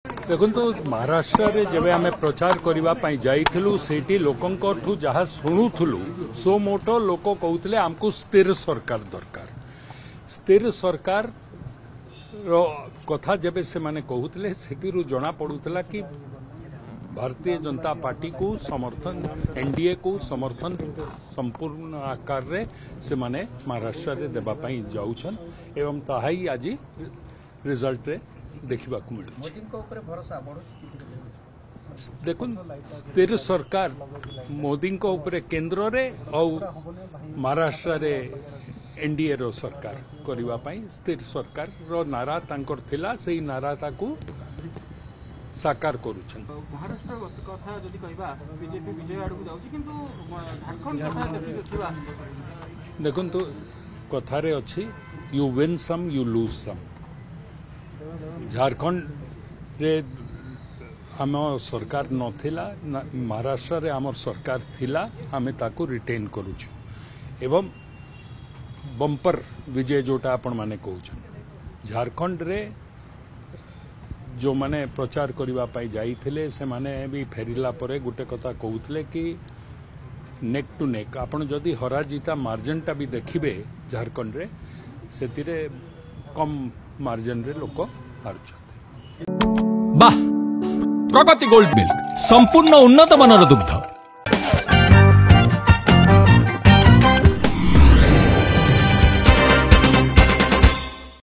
देखो तो महाराष्ट्र रे जब आम प्रचार करने जाइलु से लोकों जहाँ शुणुलु सो मोटो लोक कहते आमको स्थिर सरकार दरकार। स्थिर सरकार कथा जब से माने कहते से जना पड़ूला कि भारतीय जनता पार्टी को समर्थन एनडीए को समर्थन संपूर्ण आकार रे से माने महाराष्ट्र रे देबापाई जाउछन एवं ताहाई आज रिजल्ट रे देखा मिलूँ। देखो स्थिर सरकार मोदी केन्द्र रे और महाराष्ट्र रे एनडीए रो सरकार करने स्थिर सरकार रो नारा तांकर थिला सेही नारा ताकू साकार करुछन। महाराष्ट्र कथा जदि कहबा बीजेपी विजय आडू जाउछि किंतु झारखंड कथा देखिबा देखो तो कथारे अछि you win some you lose some. Jharkhand रे आम सरकार नथिला महाराष्ट्र रे आम सरकार थिला आमे ताकू रिटेन करूछु एवं बंपर विजय जोटा आपण माने कहउछन। झारखंड रे जो माने प्रचार करबा पाई जाइथिले से माने भी फेरिला परे गुटे कथा कहउतले कि नेक टू नेक आपण जदि हरा जीता मार्जिन टा भी देखिबे झारखंड रे सेतिरे कम मार्जिन रे लोक हारुछथि। वाह प्रगति गोल्ड मिल्क संपूर्ण उन्नत मानर दुग्ध।